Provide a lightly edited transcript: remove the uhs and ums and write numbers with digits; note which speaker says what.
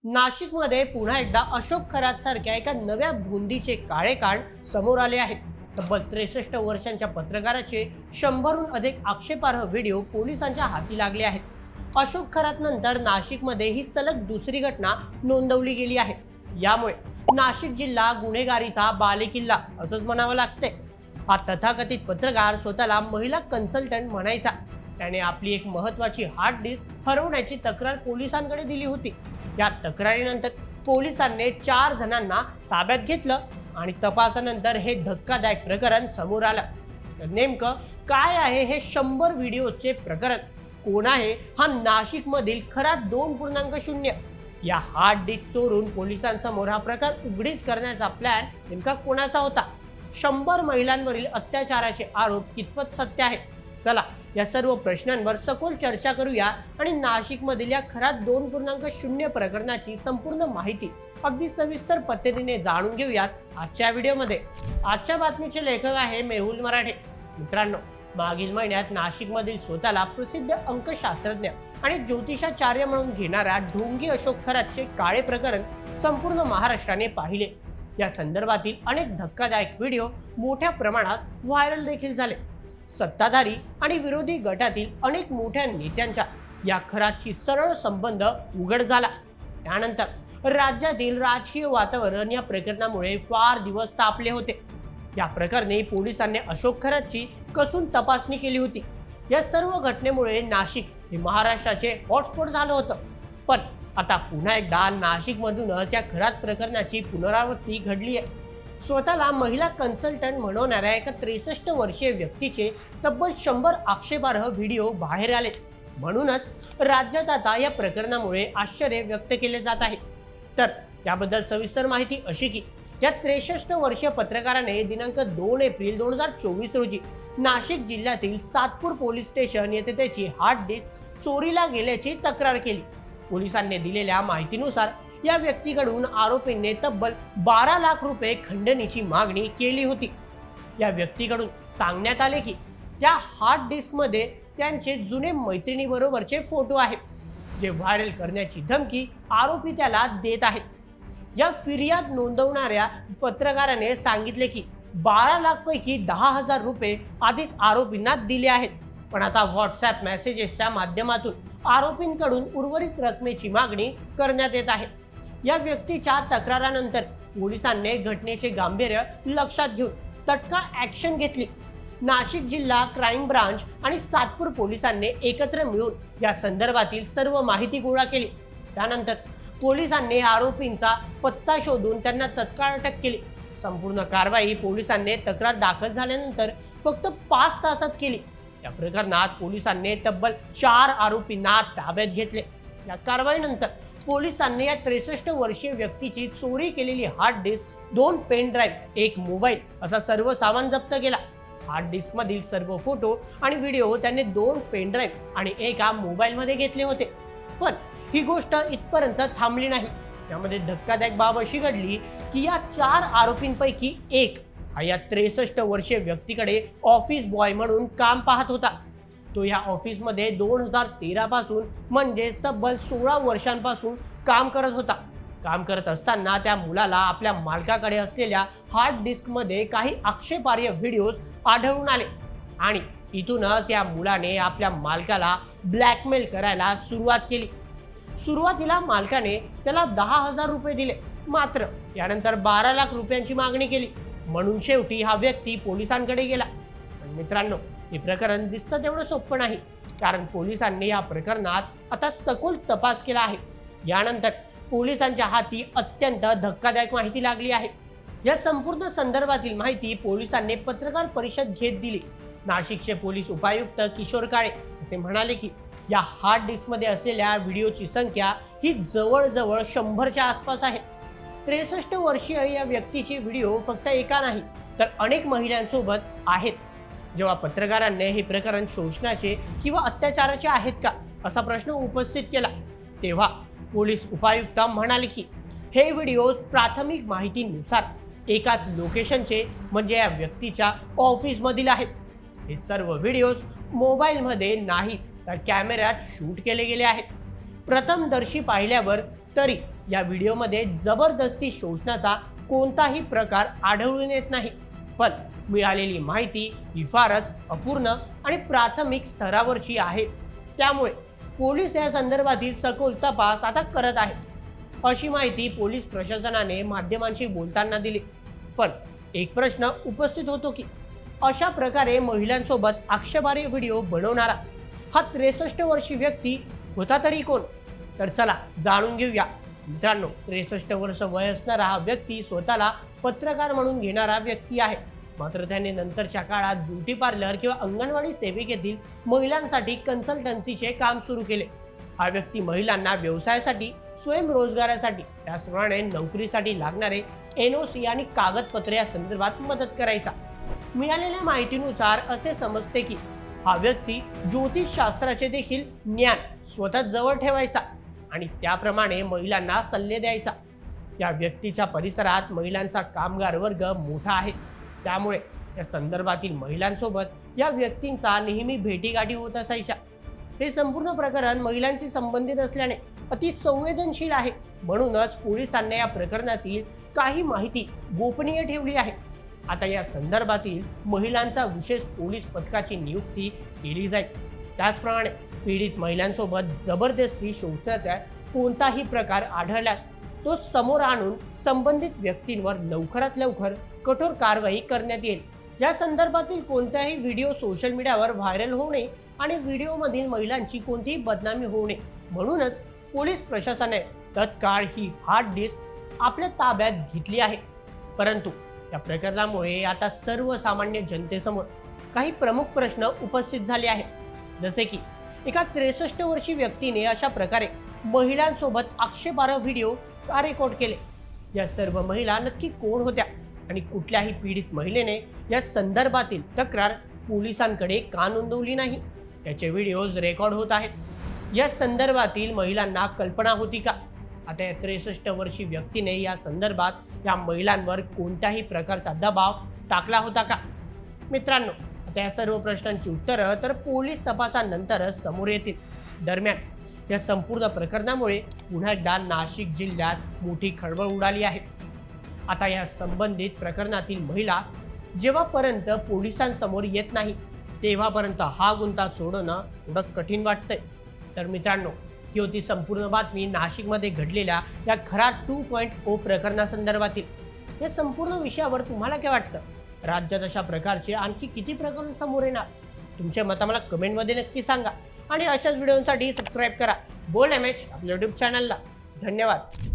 Speaker 1: नाशिकमध्ये पुन्हा एकदा अशोक खरात सारख्या एका नव्या भोंदीचे काळे कांड समोर आले आहेत. तब्बल 63 वर्षांच्या पत्रकाराचे 100हून अधिक आक्षेपार्ह व्हिडिओ पोलिसांच्या हाती लागले आहेत. अशोक खरात नंतर नाशिकमध्ये ही सलग दुसरी घटना नोंदवली गेली आहे. यामुळे नाशिक जिल्हा गुन्हेगारीचा बालेकिल्ला असंच म्हणावं लागतंय. हा तथाकथित पत्रकार स्वतःला महिला कन्सल्टंट म्हणायचा. त्याने आपली एक महत्त्वाची हार्ड डिस्क हरवण्याची तक्रार पोलिसांकडे दिली होती. या तक्रारीनंतर पोलिसांनी 4 जणांना ताब्यात घेतलं आणि तपासानंतर हे धक्कादायक प्रकरण समोर आलं. तर नेमकं काय आहे हे 100 व्हिडिओचे प्रकरण? कोण आहे हा नाशिकमधील खरा 2.0? या हार्ड डिस्क चोरून पोलिसांसमोर हा प्रकार उघडीच करण्याचा प्लॅन नेमका कोणाचा होता? 100 महिलांवरील अत्याचाराचे आरोप कितपत सत्य आहेत? चला या सर्व प्रश्नांवर सखोल चर्चा करूया आणि नाशिकमधील या खरा 2.0 प्रकरणाची संपूर्ण माहिती अगदी सविस्तर पद्धतीने जाणून घेऊयात आजच्या व्हिडिओमध्ये. आजच्या बातमीचे लेखक आहे मेहुल मराठे. मित्रांनो, मागील महिन्यात नाशिकमधील स्वतःला प्रसिद्ध अंकशास्त्रज्ञ आणि ज्योतिषाचार्य म्हणून घेणारा ढोंगी अशोक खरातचे काळे प्रकरण संपूर्ण महाराष्ट्राने पाहिले. या संदर्भातील अनेक धक्कादायक व्हिडिओ मोठ्या प्रमाणात व्हायरल देखील झाले. सत्ताधारी आणि विरोधी गटातील अनेक मोठ्या नेत्यांचा या खरातशी सरळ संबंध उघड झाला. त्यानंतर राज्यातील राजकीय वातावरण या प्रकरणामुळे फार दिवस तापले होते. या प्रकरणी पोलिसांनी अशोक खरातची कसून तपासणी केली होती. या सर्व घटनेमुळे नाशिक हे महाराष्ट्राचे हॉटस्पॉट झालं होतं. पण आता पुन्हा एकदा नाशिकमधूनच या खरात प्रकरणाची पुनरावृत्ती घडली आहे. स्वतःला महिला कन्सल्टंट म्हणवणाऱ्या एका 63 वर्षीय व्यक्तीचे तब्बल 100 आक्षेपार्ह व्हिडिओ बाहेर आले. म्हणूनच राज्यात आता या प्रकरणामुळे आश्चर्य व्यक्त केले जात आहे. तर याबद्दल सविस्तर माहिती अशी की या 63 वर्षीय पत्रकाराने दिनांक 2 एप्रिल 2024 रोजी नाशिक जिल्ह्यातील सातपूर पोलीस स्टेशन येथे त्याची हार्ड डिस्क चोरीला गेल्याची तक्रार केली. पोलिसांनी दिलेल्या माहितीनुसार या व्यक्तीकडून आरोपींनी तब्बल 12 लाख रुपये खंडणीची मागणी केली होती. या व्यक्तीकडून सांगण्यात आले की त्या हार्ड डिस्कमध्ये त्यांचे जुने मैत्रिणीबरोबरचे फोटो आहेत, जे व्हायरल करण्याची धमकी आरोपी त्याला देत आहेत. या फिर्याद नोंदवणाऱ्या पत्रकाराने सांगितले की 12 लाख पैकी 10,000 रुपये आधीच आरोपींना दिले आहेत, पण आता व्हॉट्सॲप मेसेजेसच्या माध्यमातून आरोपींकडून उर्वरित रकमेची मागणी करण्यात येत आहे. या व्यक्तीच्या तक्रारानंतर पोलिसांनी घटनेचे गांभीर्य लक्षात घेऊन तत्काळ ॲक्शन घेतली. नाशिक जिल्हा क्राईम ब्रांच आणि सातपूर पोलिसांनी एकत्र मिळून या संदर्भातील सर्व माहिती गोळा केली. त्यानंतर पोलिसांनी आरोपींचा पत्ता शोधून त्यांना तत्काळ अटक केली. संपूर्ण कारवाई पोलिसांनी तक्रार दाखल झाल्यानंतर फक्त 5 तासात केली. या प्रकरणात पोलिसांनी तब्बल 4 आरोपींना ताब्यात घेतले. या कारवाईनंतर पोलिसांनी या 63 वर्षीय व्यक्तीची चोरी केलेली hard disk, 2 pen drive, 1 mobile असा सर्व सामान जप्त केला. हार्ड डिस्क मधील सर्व फोटो आणि व्हिडिओ त्यांनी 2 पेन ड्राईव्ह आणि एका मोबाईलमध्ये घेतले होते. पण ही गोष्ट इथपर्यंत थांबली नाही. त्यामध्ये धक्कादायक बाब अशी घडली की या 4 आरोपींपैकी एक हा या 63 वर्षीय व्यक्तीकडे ऑफिस बॉय म्हणून काम पाहत होता. तो या ऑफिसमध्ये 2013 पासून म्हणजेच तब्बल 16 वर्षांपासून काम करत होता. काम करत असताना त्या मुलाला आपल्या मालकाकडे असलेल्या हार्ड डिस्कमध्ये काही आक्षेपार्ह व्हिडिओज आढळून आले आणि इथूनच या मुलाने आपल्या मालकाला ब्लॅकमेल करायला सुरुवात केली. सुरुवातीला मालकाने त्याला 10,000 रुपये दिले, मात्र यानंतर 12 लाख रुपयांची मागणी केली. म्हणून शेवटी हा व्यक्ती पोलिसांकडे गेला. पण मित्रांनो, हे प्रकरण दिसतं तेवढं सोपं नाही, कारण पोलिसांनी या प्रकरणात आता सखोल तपास केला आहे. यानंतर पोलिसांच्या हाती अत्यंत धक्कादायक माहिती लागली आहे. या संपूर्ण संदर्भातील माहिती पोलिसांनी पत्रकार परिषद घेत दिली. नाशिकचे पोलीस उपायुक्त किशोर काळे असे म्हणाले की या हार्ड डिस्कमध्ये असलेल्या व्हिडिओची संख्या ही जवळजवळ 100च्या आसपास आहे. 63 वर्षीय या व्यक्तीचे व्हिडिओ फक्त एका नाही तर अनेक महिलांसोबत आहेत. जेव्हा पत्रकारांनी हे प्रकरण शोषणाचे किंवा अत्याचाराचे आहेत का असा प्रश्न उपस्थित केला, तेव्हा पोलीस उपायुक्त म्हणाले की हे व्हिडिओ प्राथमिक माहितीनुसार एकाच लोकेशनचे म्हणजे या व्यक्तीच्या ऑफिसमधील आहेत. हे सर्व व्हिडिओज मोबाईलमध्ये नाही तर कॅमेऱ्यात शूट केले गेले आहेत. प्रथमदर्शी पाहिल्यावर तरी या व्हिडिओमध्ये जबरदस्ती शोषणाचा कोणताही प्रकार आढळून येत नाही, पण मिळालेली माहिती ही फारच अपूर्ण आणि प्राथमिक स्तरावरची आहे. त्यामुळे पोलीस या संदर्भातील सखोल तपास आता करत आहेत, अशी माहिती पोलीस प्रशासनाने माध्यमांशी बोलताना दिली. पण एक प्रश्न उपस्थित होतो की अशा प्रकारे महिलांसोबत आक्षेपार्ह व्हिडिओ बनवणारा हा 63 वर्षीय व्यक्ती होता तरी कोण? तर चला जाणून घेऊया. मित्रांनो, 63 वर्ष वय असणारा हा व्यक्ती स्वतःला पत्रकार म्हणून घेणारा व्यक्ती आहे. मात्र त्याने नंतरच्या काळात ब्युटी पार्लर किंवा अंगणवाडी सेविकेतील महिलांसाठी कन्सल्टन्सीचे काम सुरू केले. हा व्यक्ती महिलांना व्यवसायासाठी, स्वयंरोजगारासाठी, त्याचप्रमाणे नोकरीसाठी लागणारे NOC आणि कागदपत्रे या संदर्भात मदत करायचा. मिळालेल्या माहितीनुसार असे समजते की हा व्यक्ती ज्योतिषशास्त्राचे देखील ज्ञान स्वतः जवळ ठेवायचा आणि त्याप्रमाणे महिलांना सल्ले द्यायचा. या व्यक्तीच्या परिसरात महिलांचा कामगार वर्ग मोठा आहे, त्यामुळे या संदर्भातील महिलांसोबत या व्यक्तींचा नेहमी भेटीगाठी होत असायच्या. हे संपूर्ण प्रकरण महिलांशी संबंधित असल्याने अति संवेदनशील आहे. म्हणूनच पोलिसांनी या प्रकरणातील काही माहिती गोपनीय ठेवली आहे. आता या संदर्भातील महिलांचा विशेष पोलीस पथकाची नियुक्ती केली जाईल. त्याचप्रमाणे पीडित महिलांसोबत जबरदस्ती शोषणाचा कोणताही प्रकार आढळल्यास तो समोर आणून संबंधित व्यक्तींवर लवकरात लवकर कठोर कारवाई करण्यात येईल. या संदर्भातील कोणताही व्हिडिओ सोशल मीडियावर व्हायरल होऊ नये आणि व्हिडिओमधील महिलांची कोणतीही बदनामी होऊ नये, म्हणूनच पोलीस प्रशासनाने तत्काळ ही हार्ड डिस्क आपल्या ताब्यात घेतली आहे. परंतु या प्रकरणामुळे आता सर्वसामान्य जनतेसमोर काही प्रमुख प्रश्न उपस्थित झाले आहेत. जसे की एका 63 वर्षीय व्यक्तीने अशा प्रकारे महिलांसोबत आक्षेपार्ह व्हिडिओ का रेकॉर्ड केले? या सर्व महिला नक्की कोण होत्या आणि कुठल्याही पीडित महिलेने या संदर्भातील तक्रार पोलिसांकडे का नोंदवली नाही? याचे व्हिडिओज रेकॉर्ड होत आहेत. या संदर्भातील महिलांना कल्पना होती का? आता या 63 वर्षीय व्यक्तीने या संदर्भात या महिलांवर कोणत्याही प्रकारचा दबाव टाकला होता का? मित्रांनो, आता या सर्व प्रश्नांची उत्तरं तर पोलीस तपासानंतरच समोर येतील. दरम्यान या संपूर्ण प्रकरणामुळे पुन्हा एकदा नाशिक जिल्ह्यात मोठी खळबळ उडाली आहे. आता या संबंधित प्रकरणातील महिला जेव्हापर्यंत पोलिसांसमोर येत नाही तेव्हापर्यंत हा गुंता सोडवणं थोडं कठीण वाटतंय. तर मित्रांनो, ही होती संपूर्ण बातमी नाशिकमध्ये घडलेल्या या खरा 2.0 प्रकरणासंदर्भातील. या संपूर्ण विषयावर तुम्हाला काय वाटतं? राज्यात अशा प्रकारचे आणखी किती प्रकरण समोर येणार? तुमचे मत मला कमेंटमध्ये नक्की सांगा आणि अशाच व्हिडिओसाठी सबस्क्राईब करा बोल्ड MH आपल्या YouTube चॅनलला. धन्यवाद.